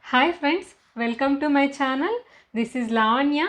Hi friends, welcome to my channel. This is Lavanya.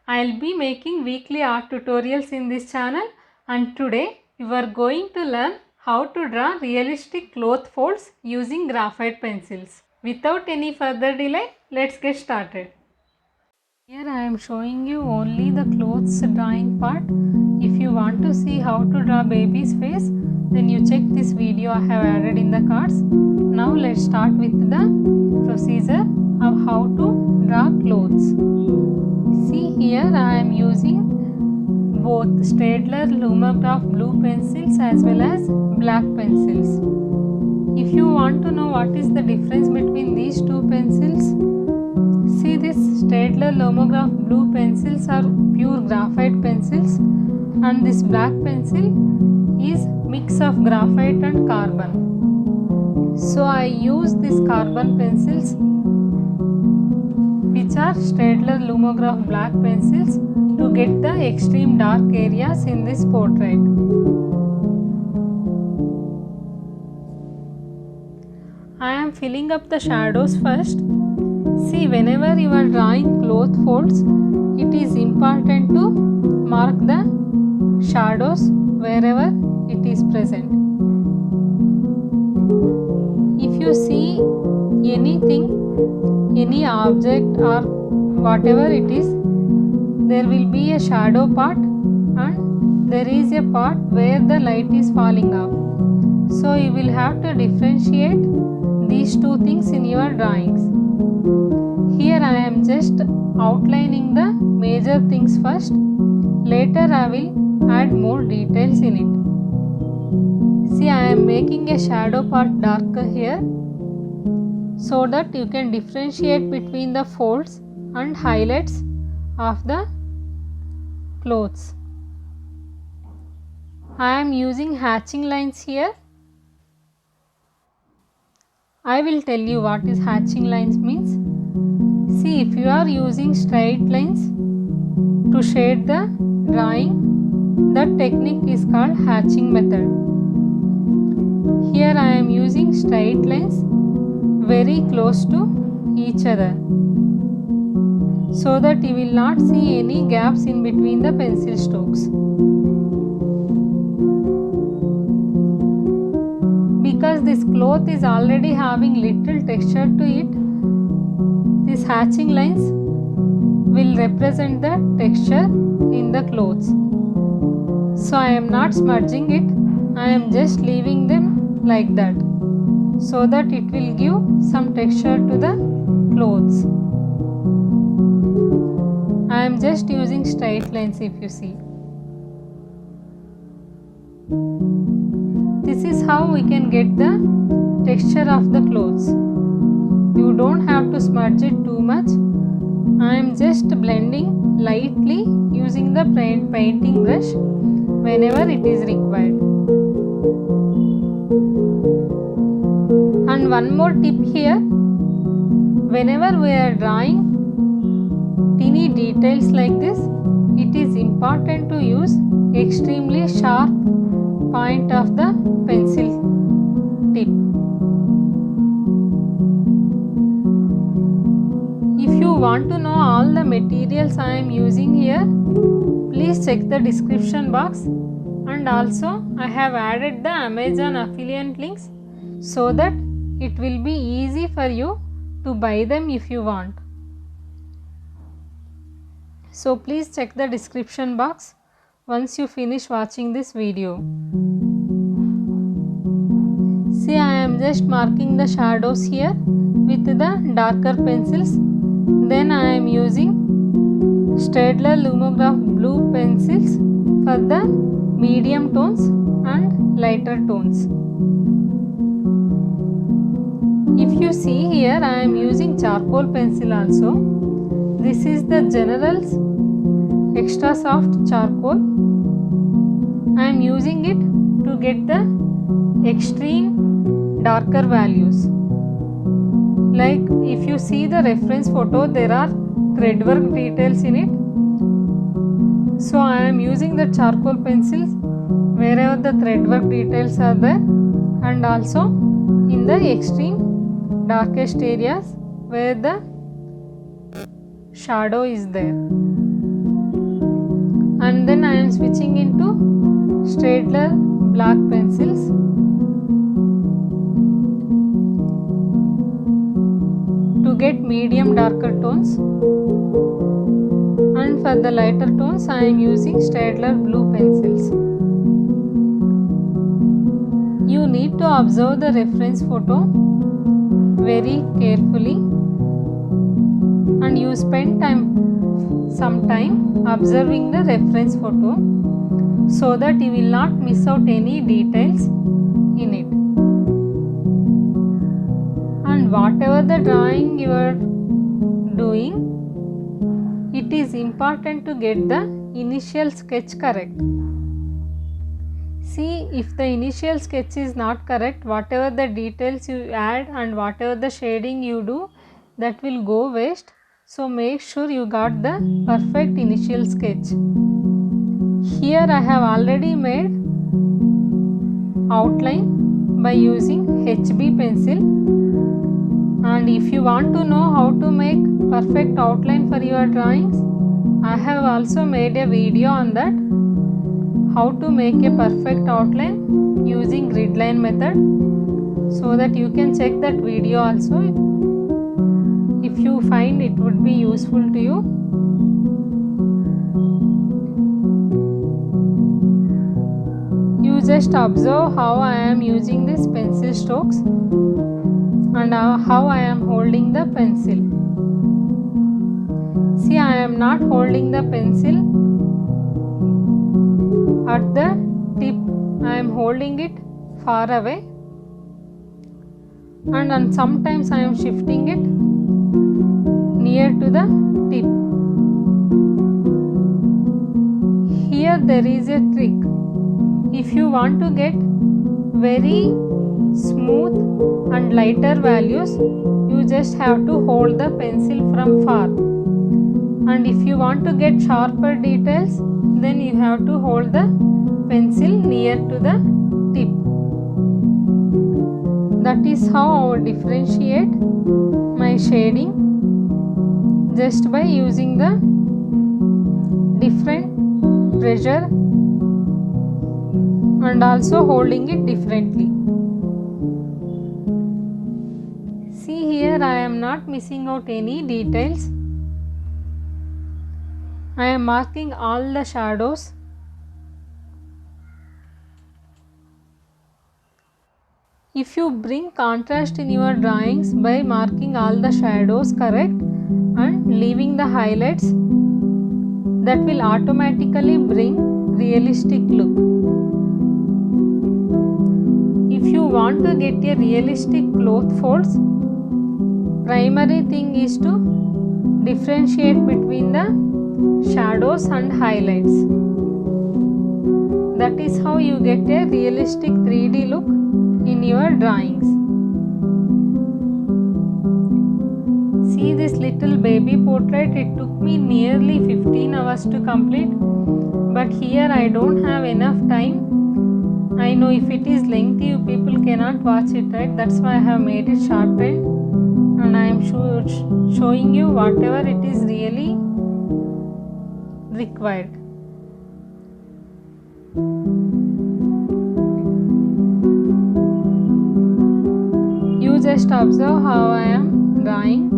I'll be making weekly art tutorials in this channel, and today you are going to learn how to draw realistic cloth folds using graphite pencils. Without any further delay, let's get started. Here I am showing you only the clothes drawing part. If you want to see how to draw baby's face, then you check this video I have added in the cards. Now let's start with the procedure of how to draw clothes. See, here I am using both Staedtler Lumograph blue pencils as well as black pencils. If you want to know what is the difference between these two pencils, see, this Staedtler Lumograph blue pencils are pure graphite pencils, and this black pencil is mix of graphite and carbon. So I use these carbon pencils, which are Staedtler Lumograph black pencils, to get the extreme dark areas in this portrait. I am filling up the shadows first. See, whenever you are drawing cloth folds, it is important to mark the shadows wherever it is present. If you see anything, any object or whatever it is, there will be a shadow part and there is a part where the light is falling off. So you will have to differentiate these two things in your drawings. Here I am just outlining the major things first. Later I will add more details in it. See, I am making a shadow part darker here so that you can differentiate between the folds and highlights of the clothes. I am using hatching lines here. I will tell you what is hatching lines means. See, if you are using straight lines to shade the drawing, that technique is called hatching method. Here I am using straight lines very close to each other, so that you will not see any gaps in between the pencil strokes. Because this cloth is already having little texture to it, these hatching lines will represent the texture in the clothes. So I am not smudging it, I am just leaving them like that, so that it will give some texture to the clothes. I am just using straight lines, if you see. This is how we can get the texture of the clothes. You don't have to smudge it too much. I am just blending lightly using the painting brush whenever it is required. And one more tip here, whenever we are drawing teeny details like this, it is important to use extremely sharp point of the pencil tip. If you want to know all the materials I am using here, please check the description box, and also I have added the Amazon affiliate links so that it will be easy for you to buy them if you want. So please check the description box once you finish watching this video. See, I am just marking the shadows here with the darker pencils. Then I am using Staedtler Lumograph blue pencils for the medium tones and lighter tones. If you see here, I am using charcoal pencil also. This is the General's extra soft charcoal. I am using it to get the extreme darker values. Like if you see the reference photo, there are threadwork details in it. So I am using the charcoal pencils wherever the threadwork details are there, and also in the extreme darkest areas where the shadow is there. And then I am switching into Staedtler black pencils. To get medium darker tones, and for the lighter tones I am using Staedtler blue pencils. You need to observe the reference photo very carefully, and you spend some time observing the reference photo so that you will not miss out any details in it. And whatever the drawing you are doing, it is important to get the initial sketch correct. See, if the initial sketch is not correct, whatever the details you add and whatever the shading you do, that will go waste. So make sure you got the perfect initial sketch. Here I have already made outline by using HB pencil, and if you want to know how to make perfect outline for your drawings, I have also made a video on that, how to make a perfect outline using grid line method, so that you can check that video also if you find it would be useful to you. You just observe how I am using these pencil strokes and how I am holding the pencil. See, I am not holding the pencil at the tip, I am holding it far away, and sometimes I am shifting it near to the tip. Here there is a trick. If you want to get very smooth and lighter values, you just have to hold the pencil from far, and if you want to get sharper details, then you have to hold the pencil near to the tip. That is how I will differentiate my shading, just by using the different pressure and also holding it differently. See, here I am not missing out any details. I am marking all the shadows. If you bring contrast in your drawings by marking all the shadows correct and leaving the highlights, that will automatically bring realistic look. If you want to get a realistic cloth folds, primary thing is to differentiate between the shadows and highlights. That is how you get a realistic 3D look in your drawings. See this little baby portrait, it took me nearly 15 hours to complete, but here I don't have enough time. I know if it is lengthy, you people cannot watch it, right? That's why I have made it shortened, and I am showing you whatever it is really required. You just observe how I am drawing,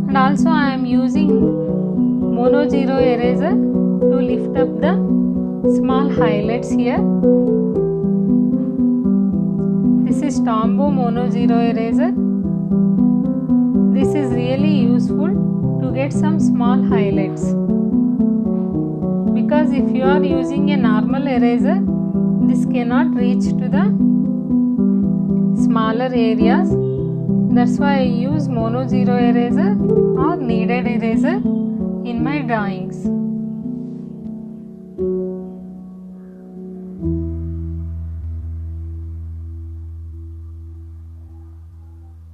and also I am using mono zero eraser to lift up the small highlights here. This is Tombow mono zero eraser. This is really useful to get some small highlights, because if you are using a normal eraser, this cannot reach to the smaller areas. That's why I use mono zero eraser or kneaded eraser in my drawings.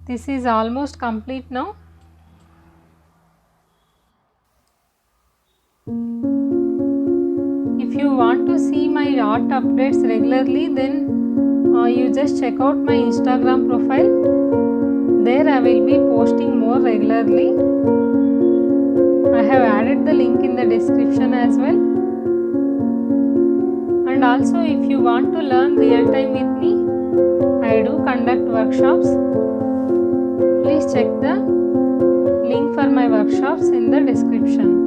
This is almost complete now. If you want to see my art updates regularly, then you just check out my Instagram profile. regularly. I have added the link in the description as well. And also, if you want to learn real time with me, I do conduct workshops. Please check the link for my workshops in the description.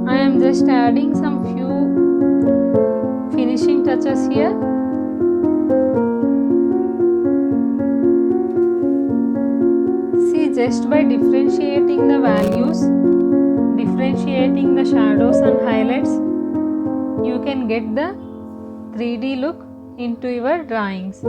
I am just adding some few finishing touches here. See, just by differentiating the values, differentiating the shadows and highlights, you can get the 3D look into your drawings.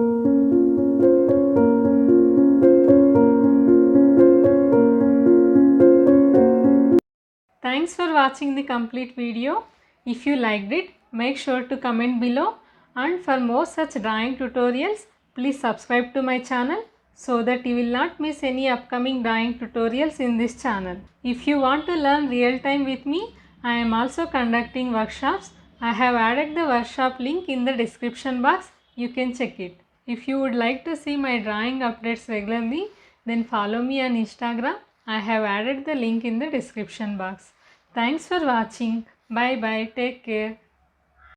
Thanks for watching the complete video. If you liked it, make sure to comment below, and for more such drawing tutorials, please subscribe to my channel so that you will not miss any upcoming drawing tutorials in this channel. If you want to learn real time with me, I am also conducting workshops. I have added the workshop link in the description box. You can check it. If you would like to see my drawing updates regularly, then follow me on Instagram. I have added the link in the description box. Thanks for watching. Bye bye. Take care.